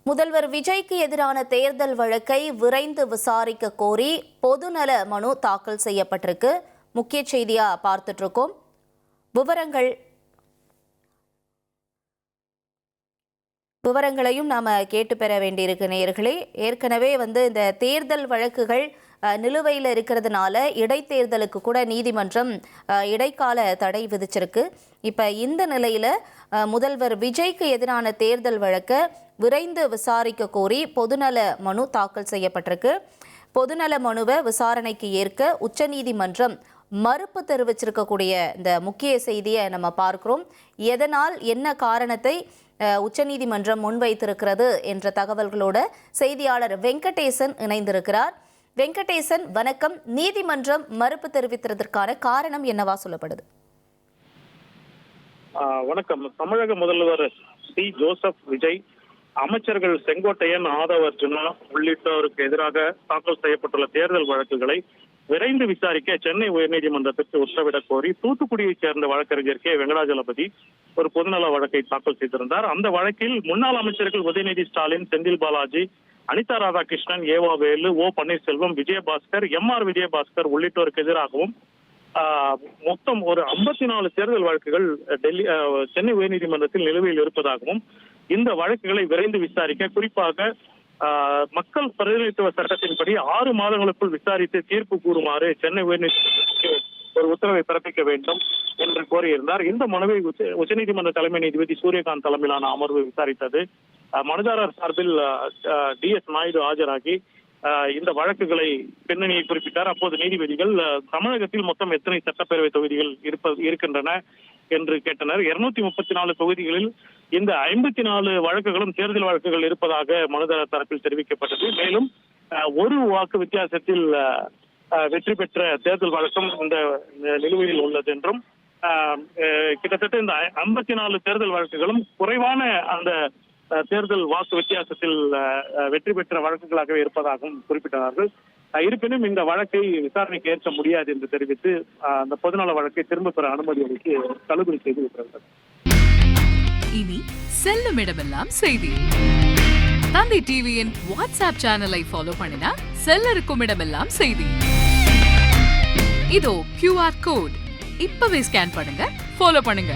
முதல்வர் விஜய்க்கு எதிரான தேர்தல் வழக்கை விரைந்து விசாரிக்க கோரி பொதுநல மனு தாக்கல் செய்யப்பட்டிருக்கு. முக்கிய செய்தியா பார்த்துட்டு இருக்கோம். விவரங்களையும் நாம கேட்டு பெற வேண்டியிருக்கு நேயர்களே. ஏற்கனவே இந்த தேர்தல் வழக்குகள் நிலுவையில் இருக்கிறதுனால இடைத்தேர்தலுக்கு கூட நீதிமன்றம் இடைக்கால தடை விதிச்சிருக்கு. இப்ப இந்த நிலையில முதல்வர் விஜய்க்கு எதிரான தேர்தல் வழக்கை விரைந்து விசாரிக்க கோரி பொதுநல மனு தாக்கல் செய்யப்பட்டிருக்கு. பொதுநல மனுவை விசாரணைக்கு ஏற்க உச்சநீதிமன்றம் மறுப்பு தெரிவிச்சிருக்கக்கூடிய இந்த முக்கிய செய்தியை நம்ம பார்க்கிறோம். எதனால், என்ன காரணத்தை உச்சநீதிமன்றம் முன்வைத்திருக்கிறது என்ற தகவல்களோட செய்தியாளர் வெங்கடேசன் இணைந்திருக்கிறார். வெங்கடேசன், வணக்கம். நீதிமன்றம் மறுப்பு தெரிவித்ததற்கான காரணம் என்னவா சொல்லப்படுது? வணக்கம். தமிழக முதல்வர் சி ஜோசப் விஜய், அமைச்சர்கள் செங்கோட்டையன், ஆதவ் அர்ஜுனா உள்ளிட்டோருக்கு எதிராக தாக்கல் செய்யப்பட்டுள்ள தேர்தல் வழக்குகளை விரைந்து விசாரிக்க சென்னை உயர்நீதிமன்றத்திற்கு உத்தரவிடக் கோரி தூத்துக்குடியைச் சேர்ந்த வழக்கறிஞர் கே வெங்கடாஜலபதி ஒரு பொதுநல வழக்கை தாக்கல் செய்திருந்தார். அந்த வழக்கில் முன்னாள் அமைச்சர்கள் உதயநிதி ஸ்டாலின், செந்தில் பாலாஜி, அனிதா ராதாகிருஷ்ணன், ஏவா வேலு, ஓ பன்னீர்செல்வம், விஜயபாஸ்கர், எம்.ஆர். விஜயபாஸ்கர் உள்ளிட்டோருக்கு எதிராகவும் மொத்தம் ஒரு 54 தேர்தல் வழக்குகள் சென்னை உயர்நீதிமன்றத்தில் நிலுவையில் இருப்பதாகவும் இந்த வழக்குகளை விரைந்து விசாரிக்க, குறிப்பாக மக்கள் பிரதிநிதித்துவ சட்டத்தின்படி 6 மாதங்களுக்குள் விசாரித்து தீர்ப்பு கூறுமாறு சென்னை உயர்நீதிமன்றத்திற்கு ஒரு உத்தரவை பிறப்பிக்க வேண்டும் என்று கோரியிருந்தார். இந்த மனுவை உச்சநீதிமன்ற தலைமை நீதிபதி சூரியகாந்த் தலைமையிலான அமர்வு விசாரித்தது. மனுதாரர் சார்பில் DS நாயுடு ஆஜராகி இந்த வழக்குகளை பின்னணியை குறிப்பிட்டார். அப்போது நீதிபதிகள் தமிழகத்தில் மொத்தம் எத்தனை சட்டப்பேரவை தொகுதிகள் இருக்கின்றன என்று கேட்டனர். 234 தொகுதிகளில் இந்த 54 வழக்குகளும் தேர்தல் வழக்குகள் இருப்பதாக மனுதாரர் தரப்பில் தெரிவிக்கப்பட்டது. மேலும் ஒரு வாக்கு வித்தியாசத்தில் வெற்றி பெற்ற தேர்தல் வழக்கம் இந்த நிலுவையில் உள்ளது என்றும், கிட்டத்தட்ட இந்த 54 தேர்தல் வழக்குகளும் குறைவான அந்த தேர்தல் வாக்கு வித்தியாசத்தில் வெற்றி பெற்ற வழக்குகளாகவே இருப்பதாகவும் குறிப்பிட்டார்கள். இருப்பினும் இந்த வழக்கை விசாரணைக்கு ஏற்க முடியாது என்று தெரிவித்து அந்த பொதுநல வழக்கை திரும்ப பெற அனுமதி அளித்து தள்ளுபடி செய்திருக்கிறார்கள். இனி செல்லும் இடமெல்லாம் செய்தி. தந்தை டிவியின் வாட்ஸ்அப் சேனலை ஃபாலோ பண்ணினா செல்ல இருக்கும் இடமெல்லாம் செய்தி. இதோ QR கோட் இப்பவே ஸ்கேன் பண்ணுங்க, ஃபாலோ பண்ணுங்க.